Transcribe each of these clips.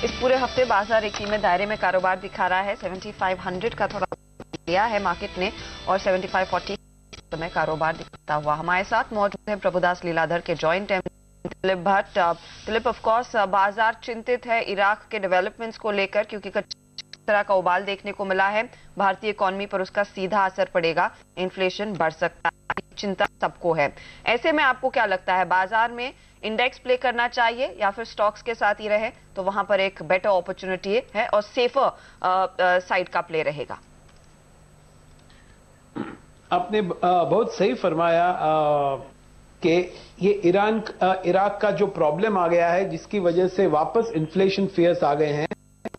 इस पूरे हफ्ते बाजार एक धीमे दायरे में कारोबार दिखा रहा है। 7500 का थोड़ा लिया है मार्केट ने और 7540 में कारोबार दिखाता हुआ। हमारे साथ मौजूद है प्रभुदास लीलाधर के joint MD Dilip Bhatt. Dilip, of course बाजार चिंतित है इराक के डेवलपमेंट्स को लेकर, क्योंकि तरह का उबाल देखने को मिला है। भारतीय इकोनॉमी पर उसका सीधा असर पड़ेगा, इन्फ्लेशन बढ़ सकता है, चिंता सबको है। ऐसे में आपको क्या लगता है, बाजार में इंडेक्स प्ले करना चाहिए या फिर स्टॉक्स के साथ ही रहे तो वहां पर एक बेटर अपॉर्चुनिटी है और सेफर साइड का प्ले रहेगा? आपने बहुत सही फरमाया कि ये इराक का जो प्रॉब्लम आ गया है, जिसकी वजह से वापस इन्फ्लेशन फियर्स आ गए हैं,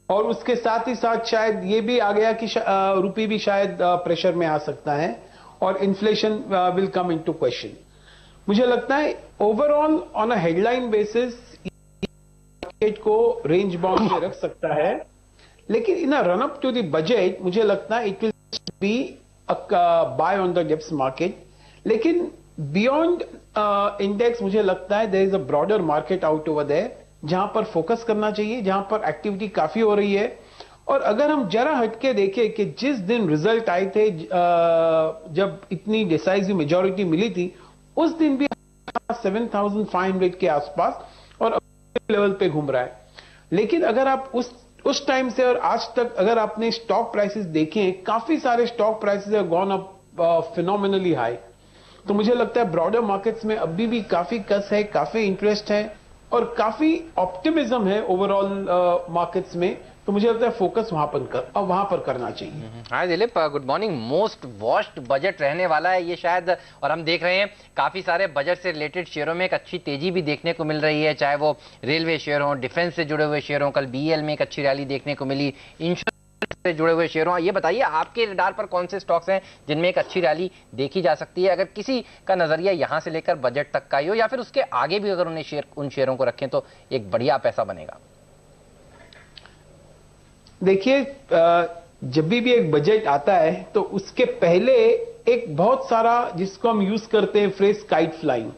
और उसके साथ ही साथ शायद ये भी आ गया कि रुपये भी शायद प्रेशर में आ सकता है और inflation will come into question. मुझे लगता है overall on a headline basis market को रेंज बाउंड में रख सकता है, लेकिन in a run up to the budget मुझे लगता है it will be buy on the dips market. लेकिन बियॉन्ड इंडेक्स मुझे लगता है there is a broader market out over there जहां पर फोकस करना चाहिए, जहां पर एक्टिविटी काफी हो रही है। और अगर हम जरा हटके देखें कि जिस दिन रिजल्ट आए थे, जब इतनी डिसाइसिव मेजॉरिटी मिली थी, उस दिन भी 7500 के आसपास और लेवल पे घूम रहा है। लेकिन अगर आप उस टाइम से और आज तक अगर आपने स्टॉक प्राइसेस देखे, काफी सारे stock prices have gone up phenomenally high. तो मुझे लगता है ब्रॉडर मार्केट्स में अभी भी काफी कस है, काफी इंटरेस्ट है और काफी ऑप्टिमिज्म है ओवरऑल मार्केट्स में। तो मुझे लगता है फोकस वहां पर करना चाहिए। Hi Dilip, good morning. Most watched budget रहने वाला है ये शायद, और हम देख रहे हैं काफी सारे बजट से रिलेटेड शेयरों में एक अच्छी तेजी भी देखने को मिल रही है, चाहे वो रेलवे शेयर हो, डिफेंस से जुड़े हुए शेयर हो। कल बीएल में एक अच्छी रैली देखने को मिली, इंश्योरेंस से जुड़े हुए शेयर हो। ये बताइए आपके रडार पर कौन से स्टॉक्स हैं जिनमें एक अच्छी रैली देखी जा सकती है, अगर किसी का नजरिया यहां से लेकर बजट तक का ही हो, या फिर उसके आगे भी अगर उन शेयरों को रखें तो एक बढ़िया पैसा बनेगा? देखिए, जब भी एक बजट आता है तो उसके पहले एक बहुत सारा, जिसको हम यूज करते हैं फ्रेज काइट फ्लाइंग,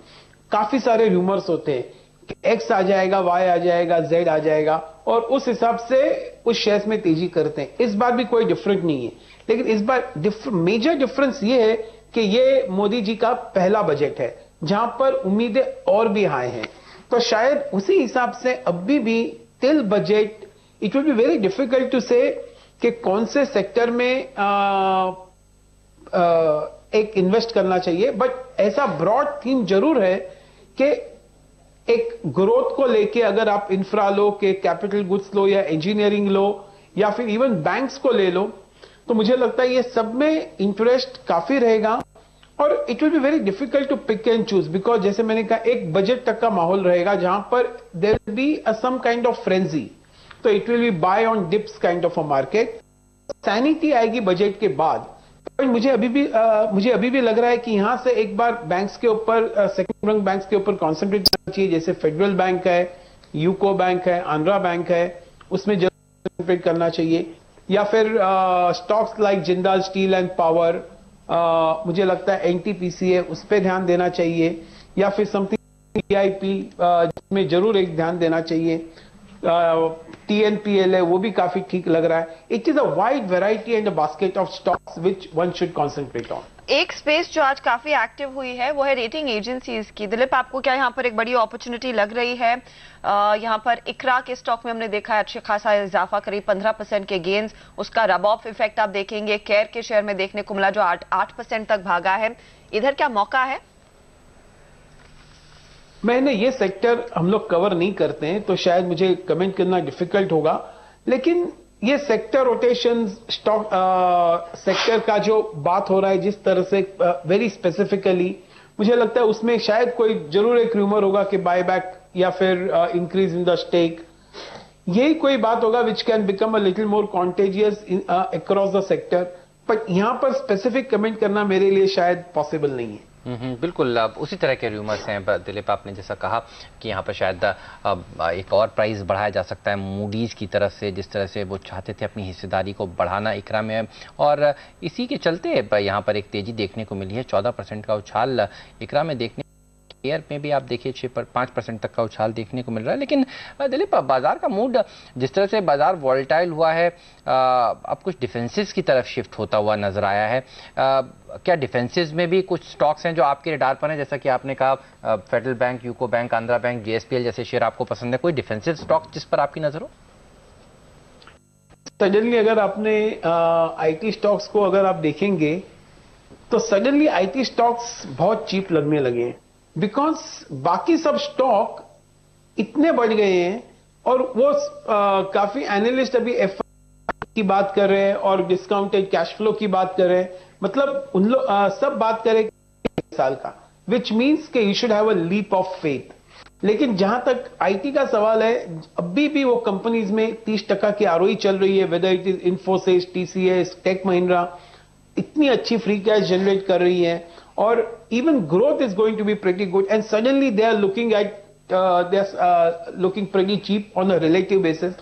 काफी सारे रूमर्स होते हैं कि एक्स आ जाएगा, वाई आ जाएगा, जेड आ जाएगा, और उस हिसाब से उस शेयर्स में तेजी करते हैं। इस बार भी कोई डिफरेंट नहीं है, लेकिन इस बार मेजर डिफरेंस ये है कि ये मोदी जी का पहला बजट है जहां पर उम्मीदें और भी हाई हैं। तो शायद उसी हिसाब से अभी भी till budget it will be very difficult to say कि कौन से सेक्टर में एक इन्वेस्ट करना चाहिए। बट ऐसा ब्रॉड थीम जरूर है कि एक ग्रोथ को लेके अगर आप इंफ्रा लो, के कैपिटल गुड्स लो, या इंजीनियरिंग लो, या फिर इवन बैंक्स को ले लो, तो मुझे लगता है ये सब में इंटरेस्ट काफी रहेगा। और it will be very difficult to pick and choose, because जैसे मैंने कहा एक बजट तक का माहौल रहेगा जहां पर there will be some kind of frenzy. तो it will be buy on dips kind of a market. Sanity आएगी बजट के बाद। मुझे अभी भी लग रहा है कि यहां से एक बार बैंक्स के ऊपर, सेकंड रैंक बैंक्स के ऊपर कॉन्सेंट्रेट करना चाहिए, जैसे फेडरल बैंक है, यूको बैंक है, आंध्रा बैंक है, उसमें जरूर कॉन्सेंट्रेट करना चाहिए। या फिर stocks like Jindal steel and power, मुझे लगता है एनटीपीसी है, उस पर ध्यान देना चाहिए। या फिर समथिंग टीआईपी, जिसमें जरूर एक ध्यान देना चाहिए। TNPL है, वो भी काफी ठीक लग रहा है। It is a wide variety and a basket of stocks which one should concentrate on. एक स्पेस जो आज काफी एक्टिव हुई है वो है रेटिंग एजेंसीज की। दिलीप, आपको क्या यहाँ पर एक बड़ी अपॉर्चुनिटी लग रही है? यहाँ पर इकरा के स्टॉक में हमने देखा है अच्छा खासा इजाफा, करीब 15% के गेन्स, उसका रब ऑफ इफेक्ट आप देखेंगे केयर के शेयर में देखने को मिला जो 8% तक भागा है। इधर क्या मौका है? मैंने ये सेक्टर हम लोग कवर नहीं करते हैं तो शायद मुझे कमेंट करना डिफिकल्ट होगा, लेकिन ये सेक्टर रोटेशन, स्टॉक सेक्टर का जो बात हो रहा है जिस तरह से वेरी स्पेसिफिकली, मुझे लगता है उसमें शायद कोई जरूर एक रूमर होगा कि बायबैक या फिर इंक्रीज इन द स्टेक, यही कोई बात होगा which can become a little more contagious across the sector. पर यहां पर स्पेसिफिक कमेंट करना मेरे लिए शायद पॉसिबल नहीं है। बिल्कुल, अब उसी तरह के रूमर्स हैं दिलीप। आपने जैसा कहा कि यहाँ पर शायद एक और प्राइस बढ़ाया जा सकता है मूडीज की तरफ से, जिस तरह से वो चाहते थे अपनी हिस्सेदारी को बढ़ाना इकरा में, और इसी के चलते यहाँ पर एक तेजी देखने को मिली है। 14% का उछाल इकरा में देखने शेयर में भी आप देखिए 5% तक का उछाल देखने को मिल रहा है। लेकिन दिलीप, बाजार का मूड जिस तरह से बाजार वॉलेटाइल हुआ है, अब कुछ डिफेंसिस की तरफ शिफ्ट होता हुआ नजर आया है। क्या डिफेंसिस में भी कुछ स्टॉक्स हैं जो आपके रडार पर हैं? जैसा कि आपने कहा federal bank, UCO bank, Andhra bank, JSPL जैसे शेयर आपको पसंद है। कोई डिफेंसिव स्टॉक जिस पर आपकी नजर हो? सडनली अगर आपने आईटी स्टॉक्स को अगर आप देखेंगे तो सडनली आईटी स्टॉक्स बहुत चीप लगने लगे हैं, बिकॉज बाकी सब स्टॉक इतने बढ़ गए हैं। और वो काफी एनालिस्ट अभी एफ की बात कर रहे हैं और डिस्काउंटेड कैश फ्लो की बात कर रहे हैं। मतलब उन लोग सब बात करें साल का, विच मीन्स के you should have a leap of faith. लेकिन जहां तक आईटी का सवाल है, अभी भी वो कंपनीज में 30% की आरओई चल रही है, whether it is Infosys, TCS, Tech Mahindra, इतनी अच्छी फ्री कैश जनरेट कर रही है और even growth is going to be pretty good. And suddenly they are looking at looking pretty cheap on a relative basis.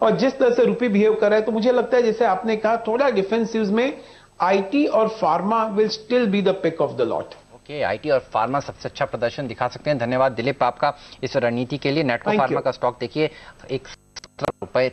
और जिस तरह से रुपये बिहेव कर रहा है, तो मुझे लगता है जैसे आपने कहा थोड़ा डिफेंसिव में आईटी और pharma will still be the pick of the lot. Okay, IT और फार्मा सबसे अच्छा प्रदर्शन दिखा सकते हैं। धन्यवाद दिलीप आपका इस रणनीति के लिए। नेटको फार्मा का स्टॉक देखिए, ₹1.30